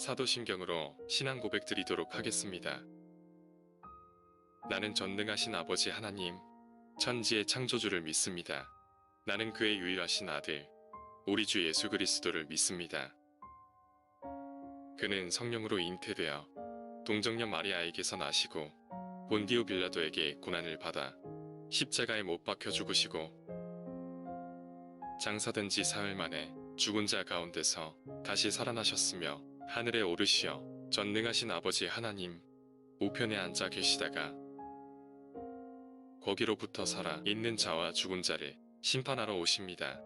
사도신경으로 신앙 고백 드리도록 하겠습니다. 나는 전능하신 아버지 하나님, 천지의 창조주를 믿습니다. 나는 그의 유일하신 아들, 우리 주 예수 그리스도를 믿습니다. 그는 성령으로 잉태되어 동정녀 마리아에게서 나시고 본디오 빌라도에게 고난을 받아 십자가에 못 박혀 죽으시고 장사된 지 사흘 만에 죽은 자 가운데서 다시 살아나셨으며 하늘에 오르시어 전능하신 아버지 하나님 우편에 앉아 계시다가 거기로부터 살아 있는 자와 죽은 자를 심판하러 오십니다.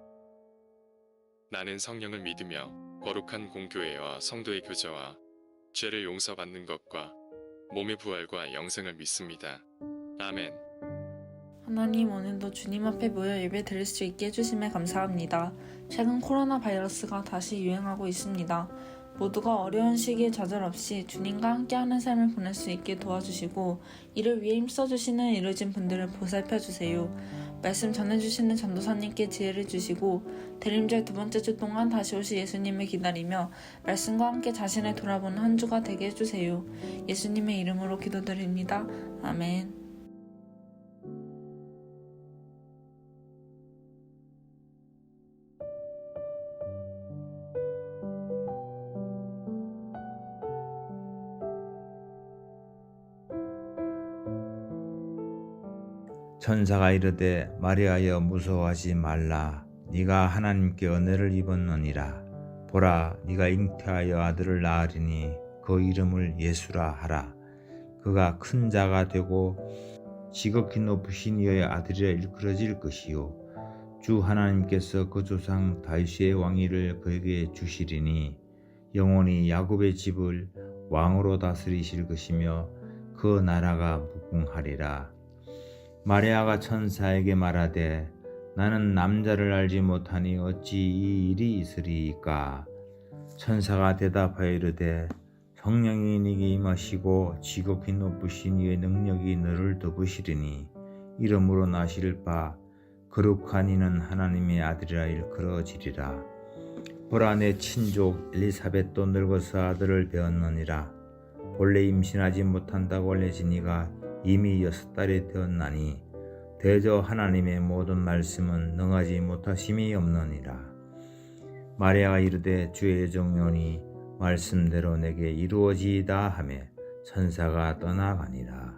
나는 성령을 믿으며 거룩한 공교회와 성도의 교제와 죄를 용서받는 것과 몸의 부활과 영생을 믿습니다. 아멘. 하나님, 오늘도 주님 앞에 모여 예배 드릴 수 있게 해주심에 감사합니다. 최근 코로나 바이러스가 다시 유행하고 있습니다. 모두가 어려운 시기에 좌절없이 주님과 함께하는 삶을 보낼 수 있게 도와주시고 이를 위해 힘써주시는 이루어진 분들을 보살펴주세요. 말씀 전해주시는 전도사님께 지혜를 주시고 대림절 두 번째 주 동안 다시 오실 예수님을 기다리며 말씀과 함께 자신을 돌아보는 한 주가 되게 해주세요. 예수님의 이름으로 기도드립니다. 아멘. 천사가 이르되 마리아여 무서워하지 말라. 네가 하나님께 은혜를 입었느니라. 보라, 네가 잉태하여 아들을 낳으리니 그 이름을 예수라 하라. 그가 큰 자가 되고 지극히 높으신 이의 아들이라 일컬어질 것이요 주 하나님께서 그 조상 다윗의 왕위를 그에게 주시리니 영원히 야곱의 집을 왕으로 다스리실 것이며 그 나라가 무궁하리라. 마리아가 천사에게 말하되 나는 남자를 알지 못하니 어찌 이 일이 있으리이까. 천사가 대답하여 이르되 성령이 네게 임하시고 지극히 높으신 이의 능력이 너를 덮으시리니 이름으로 나실 바 거룩한 이는 하나님의 아들이라 일컬어지리라. 보라, 내 친족 엘리사벳도 늙어서 아들을 배었느니라. 본래 임신하지 못한다고 알려지니가 이미 6달이 되었나니 대저 하나님의 모든 말씀은 능하지 못하심이 없느니라. 마리아가 이르되 주의 정령이 말씀대로 내게 이루어지이다 하며 천사가 떠나가니라.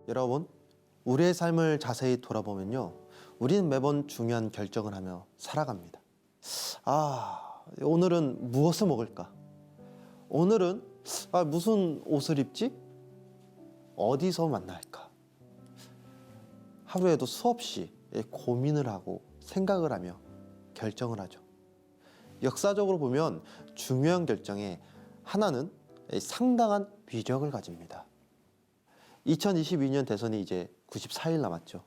여러분, 우리의 삶을 자세히 돌아보면요, 우리는 매번 중요한 결정을 하며 살아갑니다. 오늘은 무엇을 먹을까? 오늘은 무슨 옷을 입지? 어디서 만날까? 하루에도 수없이 고민을 하고 생각을 하며 결정을 하죠. 역사적으로 보면 중요한 결정에 하나는 상당한 위력을 가집니다. 2022년 대선이 이제 94일 남았죠.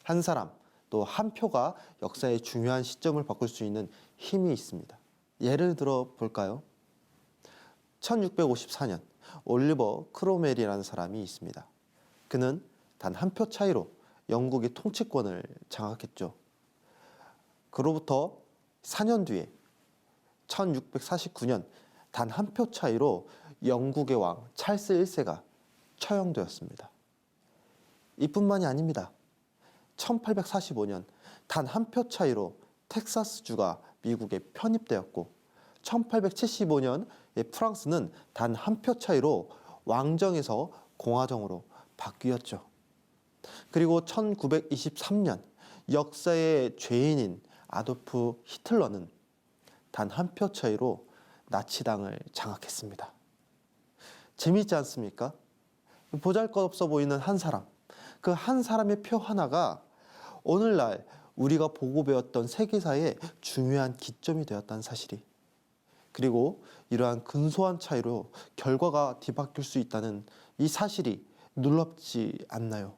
한 사람, 또 한 표가 역사의 중요한 시점을 바꿀 수 있는 힘이 있습니다. 예를 들어 볼까요? 1654년 올리버 크로멜이라는 사람이 있습니다. 그는 단 한 표 차이로 영국의 통치권을 장악했죠. 그로부터 4년 뒤에 1649년 단 한 표 차이로 영국의 왕 찰스 1세가 처형되었습니다. 이뿐만이 아닙니다. 1845년 단 한 표 차이로 텍사스주가 미국에 편입되었고 1875년 프랑스는 단 한 표 차이로 왕정에서 공화정으로 바뀌었죠. 그리고 1923년 역사의 죄인인 아돌프 히틀러는 단 한 표 차이로 나치당을 장악했습니다. 재미있지 않습니까? 보잘것없어 보이는 한 사람, 그 한 사람의 표 하나가 오늘날 우리가 보고 배웠던 세계사의 중요한 기점이 되었다는 사실이, 그리고 이러한 근소한 차이로 결과가 뒤바뀔 수 있다는 이 사실이 놀랍지 않나요?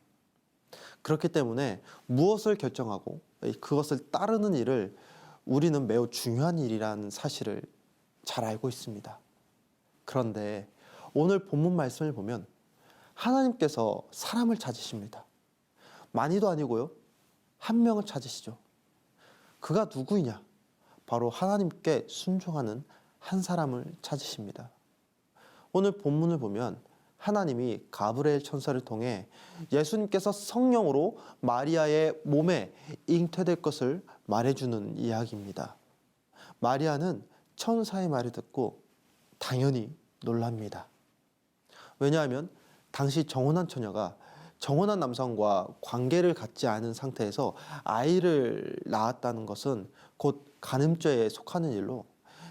그렇기 때문에 무엇을 결정하고 그것을 따르는 일을 우리는 매우 중요한 일이라는 사실을 잘 알고 있습니다. 그런데 오늘 본문 말씀을 보면 하나님께서 사람을 찾으십니다. 많이도 아니고요. 한 명을 찾으시죠. 그가 누구이냐? 바로 하나님께 순종하는 한 사람을 찾으십니다. 오늘 본문을 보면 하나님이 가브리엘 천사를 통해 예수님께서 성령으로 마리아의 몸에 잉태될 것을 말해주는 이야기입니다. 마리아는 천사의 말을 듣고 당연히 놀랍니다. 왜냐하면 당시 정혼한 처녀가 정혼한 남성과 관계를 갖지 않은 상태에서 아이를 낳았다는 것은 곧 간음죄에 속하는 일로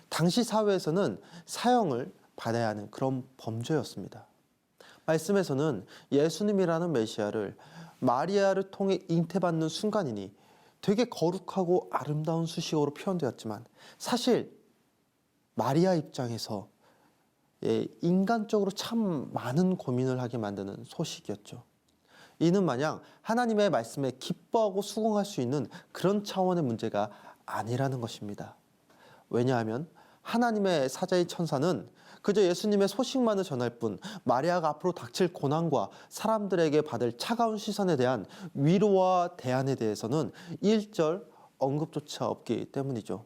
당시 사회에서는 사형을 받아야 하는 그런 범죄였습니다. 말씀에서는 예수님이라는 메시아를 마리아를 통해 잉태받는 순간이니 되게 거룩하고 아름다운 수식어로 표현되었지만 사실 마리아 입장에서 인간적으로 참 많은 고민을 하게 만드는 소식이었죠. 이는 마냥 하나님의 말씀에 기뻐하고 수긍할 수 있는 그런 차원의 문제가 아니라는 것입니다. 왜냐하면 하나님의 사자의 천사는 그저 예수님의 소식만을 전할 뿐 마리아가 앞으로 닥칠 고난과 사람들에게 받을 차가운 시선에 대한 위로와 대안에 대해서는 일절 언급조차 없기 때문이죠.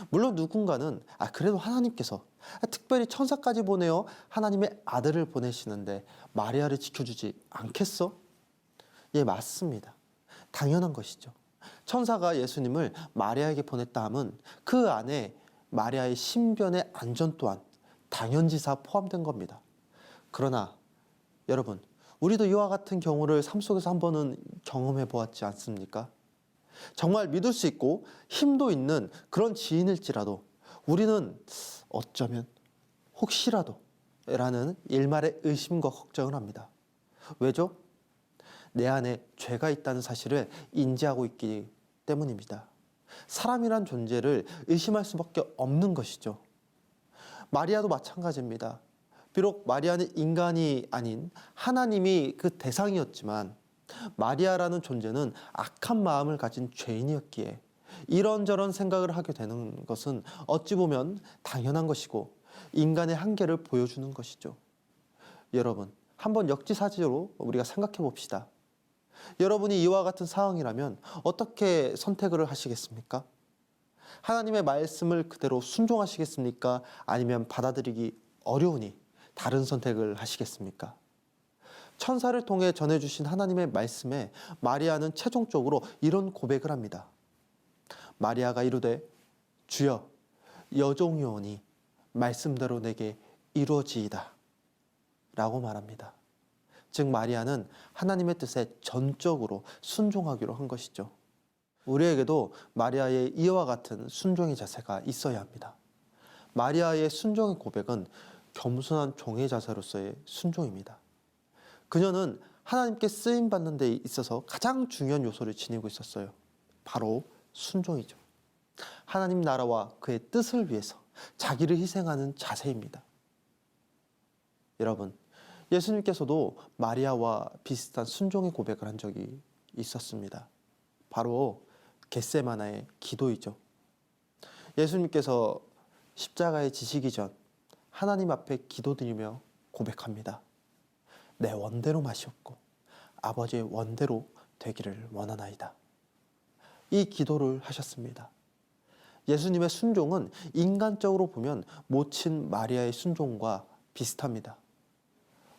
물론 누군가는 그래도 하나님께서 특별히 천사까지 보내어 하나님의 아들을 보내시는데 마리아를 지켜주지 않겠어? 예, 맞습니다. 당연한 것이죠. 천사가 예수님을 마리아에게 보냈다 함은 그 안에 마리아의 신변의 안전 또한 당연지사 포함된 겁니다. 그러나 여러분, 우리도 이와 같은 경우를 삶 속에서 한 번은 경험해 보았지 않습니까? 정말 믿을 수 있고 힘도 있는 그런 지인일지라도 우리는 어쩌면 혹시라도 라는 일말의 의심과 걱정을 합니다. 왜죠? 내 안에 죄가 있다는 사실을 인지하고 있기 때문입니다. 사람이란 존재를 의심할 수밖에 없는 것이죠. 마리아도 마찬가지입니다. 비록 마리아는 인간이 아닌 하나님이 그 대상이었지만 마리아라는 존재는 악한 마음을 가진 죄인이었기에 이런저런 생각을 하게 되는 것은 어찌 보면 당연한 것이고 인간의 한계를 보여주는 것이죠. 여러분, 한번 역지사지로 우리가 생각해 봅시다. 여러분이 이와 같은 상황이라면 어떻게 선택을 하시겠습니까? 하나님의 말씀을 그대로 순종하시겠습니까? 아니면 받아들이기 어려우니 다른 선택을 하시겠습니까? 천사를 통해 전해주신 하나님의 말씀에 마리아는 최종적으로 이런 고백을 합니다. 마리아가 이르되 주여 여종이오니 말씀대로 내게 이루어지이다 라고 말합니다. 즉 마리아는 하나님의 뜻에 전적으로 순종하기로 한 것이죠. 우리에게도 마리아의 이와 같은 순종의 자세가 있어야 합니다. 마리아의 순종의 고백은 겸손한 종의 자세로서의 순종입니다. 그녀는 하나님께 쓰임받는 데 있어서 가장 중요한 요소를 지니고 있었어요. 바로 순종이죠. 하나님 나라와 그의 뜻을 위해서 자기를 희생하는 자세입니다. 여러분, 예수님께서도 마리아와 비슷한 순종의 고백을 한 적이 있었습니다. 바로 겟세마나의 기도이죠. 예수님께서 십자가에 지시기 전 하나님 앞에 기도드리며 고백합니다. 내 원대로 마시옵고 아버지의 원대로 되기를 원하나이다. 이 기도를 하셨습니다. 예수님의 순종은 인간적으로 보면 모친 마리아의 순종과 비슷합니다.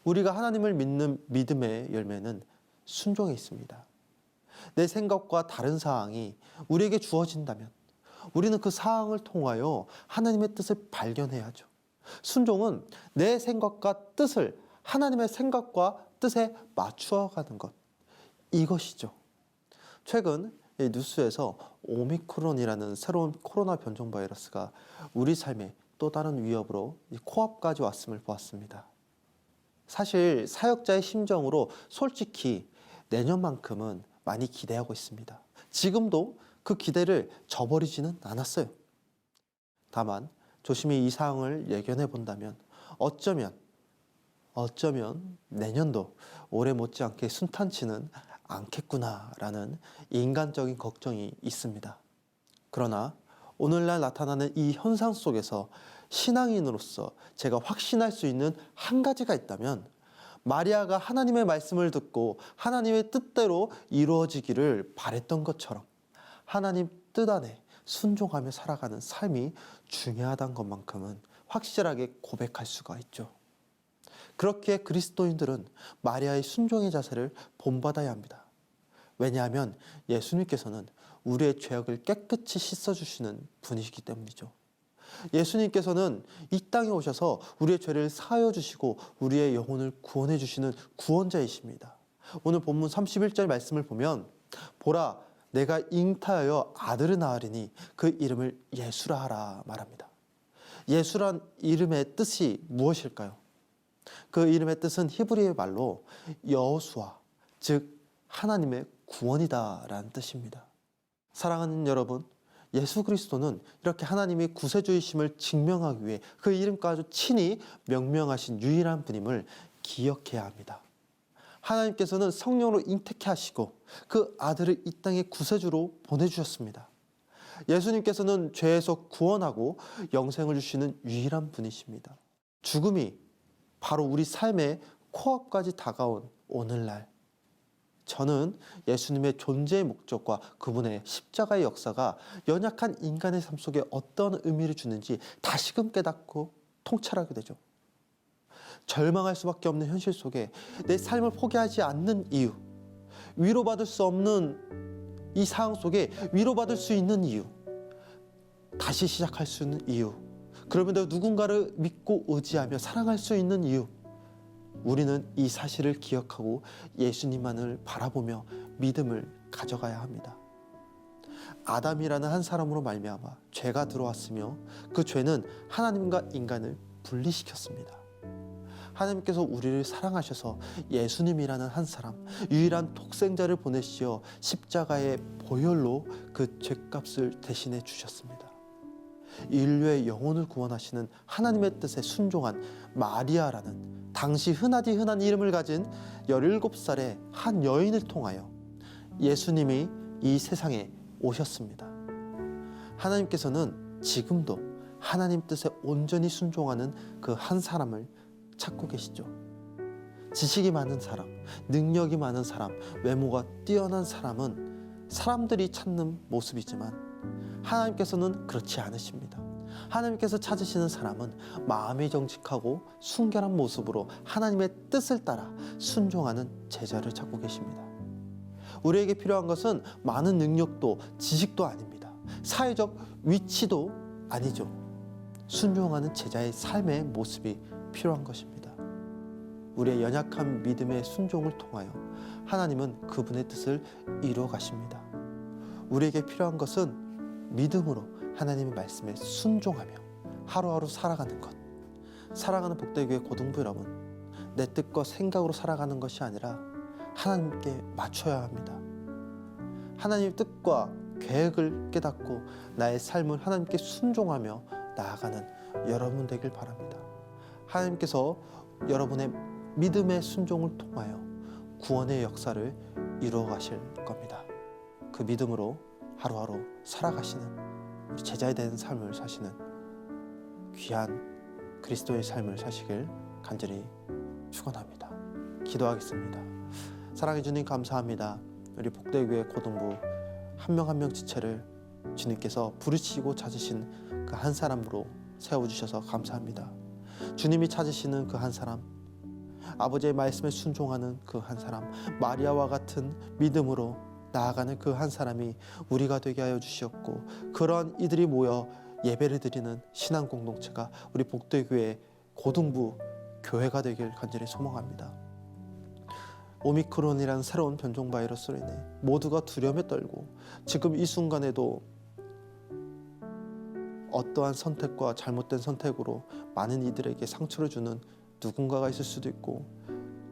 우리가 하나님을 믿는 믿음의 열매는 순종에 있습니다. 내 생각과 다른 사항이 우리에게 주어진다면 우리는 그 사항을 통하여 하나님의 뜻을 발견해야죠. 순종은 내 생각과 뜻을 하나님의 생각과 뜻에 맞추어가는 것, 이것이죠. 최근 뉴스에서 오미크론이라는 새로운 코로나 변종 바이러스가 우리 삶에 또 다른 위협으로 코앞까지 왔음을 보았습니다. 사실 사역자의 심정으로 솔직히 내년만큼은 많이 기대하고 있습니다. 지금도 그 기대를 저버리지는 않았어요. 다만 조심히 이 상황을 예견해 본다면 어쩌면 내년도 올해 못지않게 순탄치는 않겠구나라는 인간적인 걱정이 있습니다. 그러나 오늘날 나타나는 이 현상 속에서 신앙인으로서 제가 확신할 수 있는 한 가지가 있다면 마리아가 하나님의 말씀을 듣고 하나님의 뜻대로 이루어지기를 바랬던 것처럼 하나님 뜻 안에 순종하며 살아가는 삶이 중요하다는 것만큼은 확실하게 고백할 수가 있죠. 그렇기에 그리스도인들은 마리아의 순종의 자세를 본받아야 합니다. 왜냐하면 예수님께서는 우리의 죄악을 깨끗이 씻어주시는 분이시기 때문이죠. 예수님께서는 이 땅에 오셔서 우리의 죄를 사하여 주시고 우리의 영혼을 구원해 주시는 구원자이십니다. 오늘 본문 31절 말씀을 보면 보라 내가 잉태하여 아들을 낳으리니 그 이름을 예수라 하라 말합니다. 예수란 이름의 뜻이 무엇일까요? 그 이름의 뜻은 히브리어 말로 여호수아, 즉 하나님의 구원이다라는 뜻입니다. 사랑하는 여러분, 예수 그리스도는 이렇게 하나님이 구세주이심을 증명하기 위해 그 이름까지 친히 명명하신 유일한 분임을 기억해야 합니다. 하나님께서는 성령으로 잉태케 하시고 그 아들을 이 땅에 구세주로 보내주셨습니다. 예수님께서는 죄에서 구원하고 영생을 주시는 유일한 분이십니다. 죽음이 바로 우리 삶의 코앞까지 다가온 오늘날 저는 예수님의 존재의 목적과 그분의 십자가의 역사가 연약한 인간의 삶 속에 어떤 의미를 주는지 다시금 깨닫고 통찰하게 되죠. 절망할 수밖에 없는 현실 속에 내 삶을 포기하지 않는 이유, 위로받을 수 없는 이 상황 속에 위로받을 수 있는 이유, 다시 시작할 수 있는 이유, 그러면서 누군가를 믿고 의지하며 사랑할 수 있는 이유, 우리는 이 사실을 기억하고 예수님만을 바라보며 믿음을 가져가야 합니다. 아담이라는 한 사람으로 말미암아 죄가 들어왔으며 그 죄는 하나님과 인간을 분리시켰습니다. 하나님께서 우리를 사랑하셔서 예수님이라는 한 사람, 유일한 독생자를 보내시어 십자가의 보혈로 그 죄값을 대신해 주셨습니다. 인류의 영혼을 구원하시는 하나님의 뜻에 순종한 마리아라는 당시 흔하디 흔한 이름을 가진 17살의 한 여인을 통하여 예수님이 이 세상에 오셨습니다. 하나님께서는 지금도 하나님 뜻에 온전히 순종하는 그 한 사람을 찾고 계시죠. 지식이 많은 사람, 능력이 많은 사람, 외모가 뛰어난 사람은 사람들이 찾는 모습이지만 하나님께서는 그렇지 않으십니다. 하나님께서 찾으시는 사람은 마음이 정직하고 순결한 모습으로 하나님의 뜻을 따라 순종하는 제자를 찾고 계십니다. 우리에게 필요한 것은 많은 능력도 지식도 아닙니다. 사회적 위치도 아니죠. 순종하는 제자의 삶의 모습이 필요한 것입니다. 우리의 연약한 믿음의 순종을 통하여 하나님은 그분의 뜻을 이루어 가십니다. 우리에게 필요한 것은 믿음으로 하나님의 말씀에 순종하며 하루하루 살아가는 것. 사랑하는 복되교회 고등부 여러분, 내 뜻과 생각으로 살아가는 것이 아니라 하나님께 맞춰야 합니다. 하나님의 뜻과 계획을 깨닫고 나의 삶을 하나님께 순종하며 나아가는 여러분 되길 바랍니다. 하나님께서 여러분의 믿음의 순종을 통하여 구원의 역사를 이루어 가실 겁니다. 그 믿음으로 하루하루 살아가시는 우리 제자에 대한 삶을 사시는 귀한 그리스도의 삶을 사시길 간절히 축원합니다. 기도하겠습니다. 사랑해 주님 감사합니다. 우리 복되교회 고등부 한 명 한 명 지체를 주님께서 부르시고 찾으신 그 한 사람으로 세워주셔서 감사합니다. 주님이 찾으시는 그 한 사람, 아버지의 말씀에 순종하는 그 한 사람, 마리아와 같은 믿음으로 나아가는 그 한 사람이 우리가 되게 하여 주시었고, 그러한 이들이 모여 예배를 드리는 신앙 공동체가 우리 복되교회 고등부 교회가 되길 간절히 소망합니다. 오미크론이라는 새로운 변종 바이러스로 인해 모두가 두려움에 떨고 지금 이 순간에도 어떠한 선택과 잘못된 선택으로 많은 이들에게 상처를 주는 누군가가 있을 수도 있고,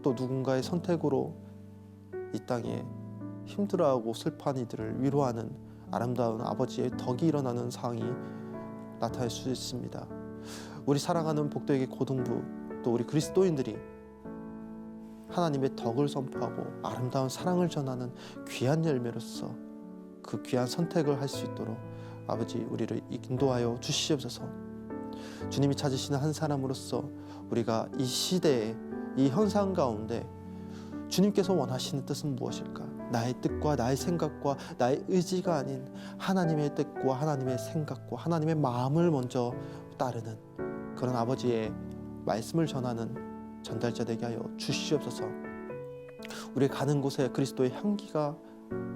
또 누군가의 선택으로 이 땅에 힘들어하고 슬퍼한 이들을 위로하는 아름다운 아버지의 덕이 일어나는 상황이 나타날 수 있습니다. 우리 사랑하는 복되교회 고등부 또 우리 그리스도인들이 하나님의 덕을 선포하고 아름다운 사랑을 전하는 귀한 열매로서 그 귀한 선택을 할 수 있도록 아버지 우리를 인도하여 주시옵소서. 주님이 찾으시는 한 사람으로서 우리가 이 시대에 이 현상 가운데 주님께서 원하시는 뜻은 무엇일까? 나의 뜻과 나의 생각과 나의 의지가 아닌 하나님의 뜻과 하나님의 생각과 하나님의 마음을 먼저 따르는 그런 아버지의 말씀을 전하는 전달자 되게 하여 주시옵소서. 우리 가는 곳에 그리스도의 향기가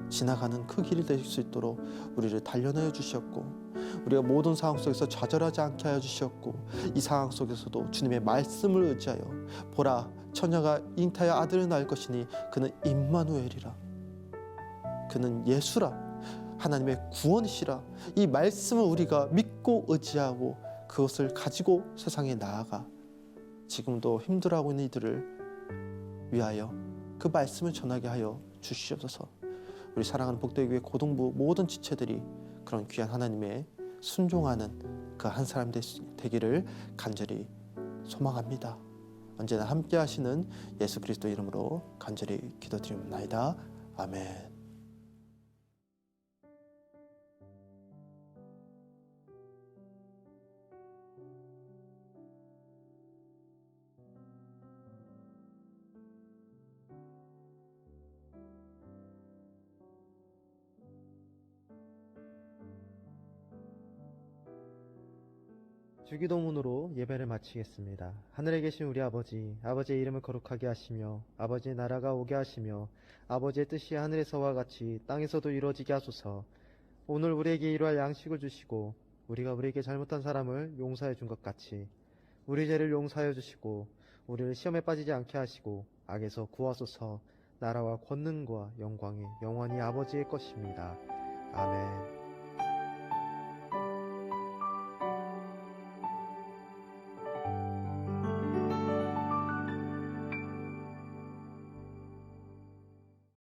지나가는 그 길이 될 수 있도록 우리를 단련하여 주셨고, 우리가 모든 상황 속에서 좌절하지 않게 하여 주셨고, 이 상황 속에서도 주님의 말씀을 의지하여 보라 처녀가 잉타하여 아들을 낳을 것이니 그는 임마누엘이라, 그는 예수라, 하나님의 구원이시라, 이 말씀을 우리가 믿고 의지하고 그것을 가지고 세상에 나아가 지금도 힘들어하고 있는 이들을 위하여 그 말씀을 전하게 하여 주시옵소서. 우리 사랑하는 복되교회 고등부 모든 지체들이 그런 귀한 하나님의 순종하는 그 한 사람 되기를 간절히 소망합니다. 언제나 함께 하시는 예수 그리스도 이름으로 간절히 기도드립니다. 아멘. 주기도문으로 예배를 마치겠습니다. 하늘에 계신 우리 아버지, 아버지의 이름을 거룩하게 하시며 아버지의 나라가 오게 하시며 아버지의 뜻이 하늘에서와 같이 땅에서도 이루어지게 하소서. 오늘 우리에게 일용할 양식을 주시고 우리가 우리에게 잘못한 사람을 용서해 준 것 같이 우리 죄를 용서하여 주시고 우리를 시험에 빠지지 않게 하시고 악에서 구하소서. 나라와 권능과 영광이 영원히 아버지의 것입니다. 아멘.